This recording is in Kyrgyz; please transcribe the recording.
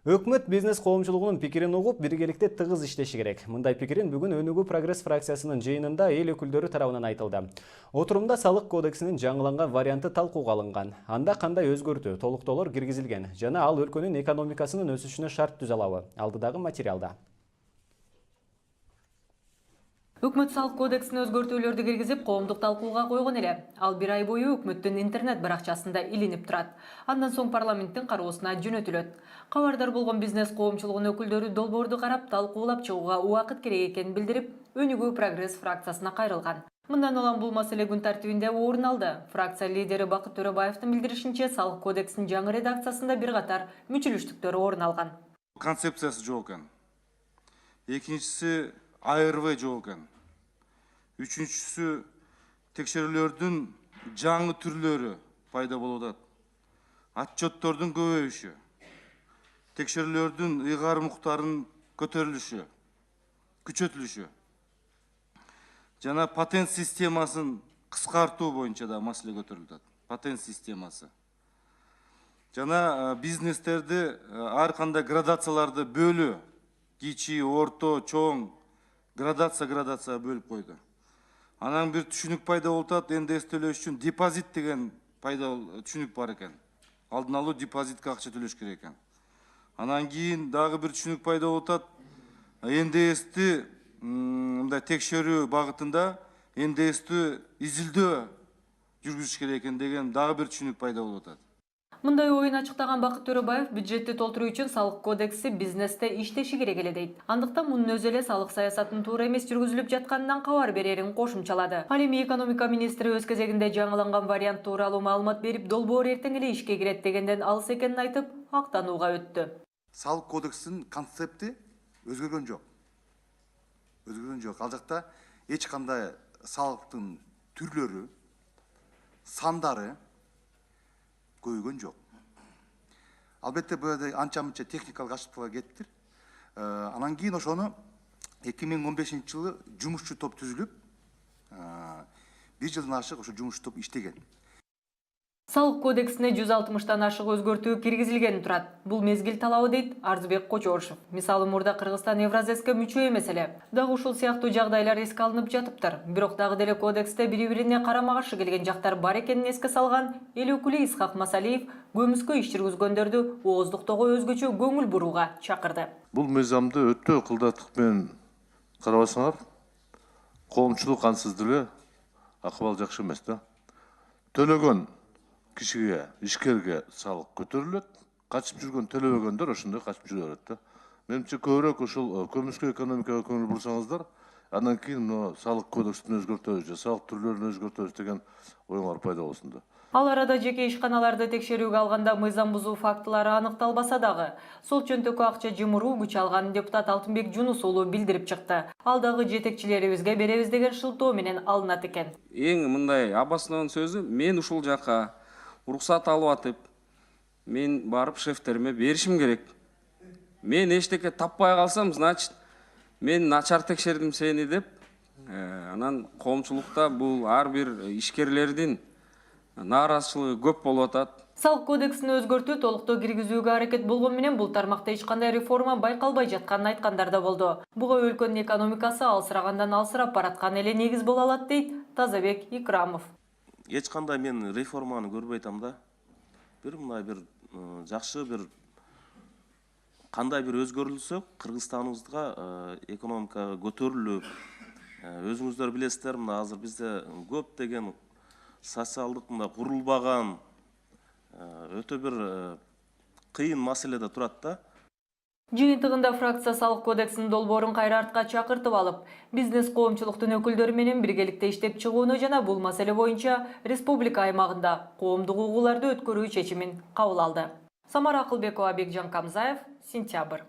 Өкмөт бизнес коомчулугунун пикирин угуп, биргеликте тыгыз иштеши керек. Мындай пикирин бүгүн Өнүгүү Прогресс фракциясынын жыйынында эл өкүлдөрү тарабынан айтылды. Отурумда салык кодексинин жаңыланган варианты талкууга алынган. Анда кандай өзгөртүү, толуктоолор киргизилген жана ал өлкөнүн экономикасынын өсүшүнө шарт түзө алабы? Алдыдагы материалда. Өкмөт салык кодексине өзгөртүүлөрдү киргизип, коомдук талкууга койгон эле. Ал бир ай бою өкмөттүн интернет баракчасында илинип турат. Андан соң парламенттин кароосуна жөнөтүлөт. Кабардар болгон бизнес коомчулугунун өкүлдөрү долбоорду карап, талкуулап чыгууга убакыт керек экенин билдирип, Өнүгүү Прогресс фракциясына кайрылган. Мындан улам бул маселе күн тартибинде орун алды. Фракция лидери Бакыт Төрөбаевдин билдиришинче, салык кодексинин жаңы редакциясында бир катар мүчүлүштүктөр орун алган. Концепциясы жок экен. Экинчиси АРВ жок экен. Үчүнчүсү текшерүүлөрдүн жаңы түрлөрү пайда болуп атат. Отчеттордун көбөйүшү, текшерүүлөрдүн ыйгарым укуктарынын көтөрүлүшү, күчөтүлүшү жана патент системасын кыскартуу боюнча да маселе көтөрүлүп атат. Патент системасы жана бизнестерди ар кандай градацияларды бөлүү, кичи, орто, чоң градация бөлүп койду. Анан бир түшүнүк пайда болуп атат, НДС төлөш үчүн депозит деген түшүнүк бар экен. Алдын алуу депозитке акча төлөш керек экен. Анан кийин дагы бир түшүнүк пайда болуп атат. НДСти мындай текшерүү багытында НДСти изилдөө жүргүзүш керек экен деген дагы бир түшүнүк пайда болуп атат. Мындай оюн ачыктаган Бакыт Төрөбаев бюджетти толтуруу үчүн салык кодекси бизнесте иштеши керек эле дейт. Андыктан мунун өзү эле салык саясатынын туура эмес жүргүзүлүп жатканынан кабар берерин кошумчалады. Ал эми экономика министри өз кезегинде жаңыланган вариант тууралуу маалымат берип, долбоор эртең эле ишке кирет дегенден алыс экенин айтып, актанууга өттү. Салык кодексинин концепти өзгөргөн жок. Ал жакта эч кандай салыктын түрлөрү, сандары көйгөн жок. Албетте бул жерде анча-мынча техникалык ачыктыктар кетиптир. Анан кийин ошону 2015-жылы жумушчу топ түзүлүп, бир жылдан ашык ошо жумушчу топ иштеген. Салык кодексине 160тан ашык өзгөртүү киргизилгени турат. Бул мезгил талабы дейт Арзыбек Кочоошев. Мисалы, мурда Кыргызстан Евразэске мүчө эмес эле. Дагы ушул сыяктуу жагдайлар эске алынып жатыптыр. Бирок дагы деле кодексте бири-бирине карама-каршы келген жактар бар экенин эске салган эл өкүлү Исхак Масалиев көмүскө иш жүргүзгөндөрдү ооздуктоого өзгөчө көңүл бурууга чакырды. Бул мыйзамды өтө ыкылдаттык менен карабасаңар, коомчулук ансыз деле акыбал жакшы эмес да. Төлөгөн кишиге, ишкерге салык көтөрүлөт, качып жүргөн төлөбөгөндөр ошондой качып жүрө берет да. Менимче көбүрөөк ушул көмүскө экономикага көңүл бурсаңыздар, андан кийин салык кодексин өзгөртөбүз же салык түрлөрүн өзгөртөбүз деген оюңар пайда болсун да. Ал арада жеке ишканаларды текшерүүгө алганда мыйзам бузуу фактылары аныкталбаса дагы, сол чөнтөккө акча жымыруу күч алганын депутат Алтынбек Жунус уулу билдирип чыкты. Ал дагы жетекчилерибизге беребиз деген шылтоо менен алынат экен. Эң мындай обоснованный сөзү, мен ушул жака уруксат алып атып, мен барып шефтериме беришим керек. Мен эчтеке таппай калсам, значит, мен начар текшердим сени деп, анан коомчулукта бул ар бир ишкерлердин нааразычылыгы көп болуп атат. Салык кодексин өзгөртүү толуктоо киргизүүгө аракет болгон менен бул тармакта эч кандай реформа байкалбай жатканын айткандар да болду. Буга өлкөнүн экономикасы алсырагандан алсырап бараткан эле негиз боло алат дейт Тазабек Икрамов. Эч кандай мен реформаны көрбөй атам да. Бир мындай бир жакшы бир кандай бир өзгөрүлсө Кыргызстаныбызга экономика көтөрүлүп, өзүңүздөр билесиздер, мына азыр бизде көп деген социалдык мындай курулбаган өтө бир кыйын маселеде турат да. Жыйынтыгында фракция салык кодексинин долбоорун кайра артка чакыртып алып, бизнес коомчулуктун өкүлдөрү менен биргеликте иштеп чыгууну жана бул маселе боюнча республика аймагында коомдук угууларды өткөрүү чечимин кабыл алды. Самара Акылбекова, Бекжан Камзаев, Сентябрь.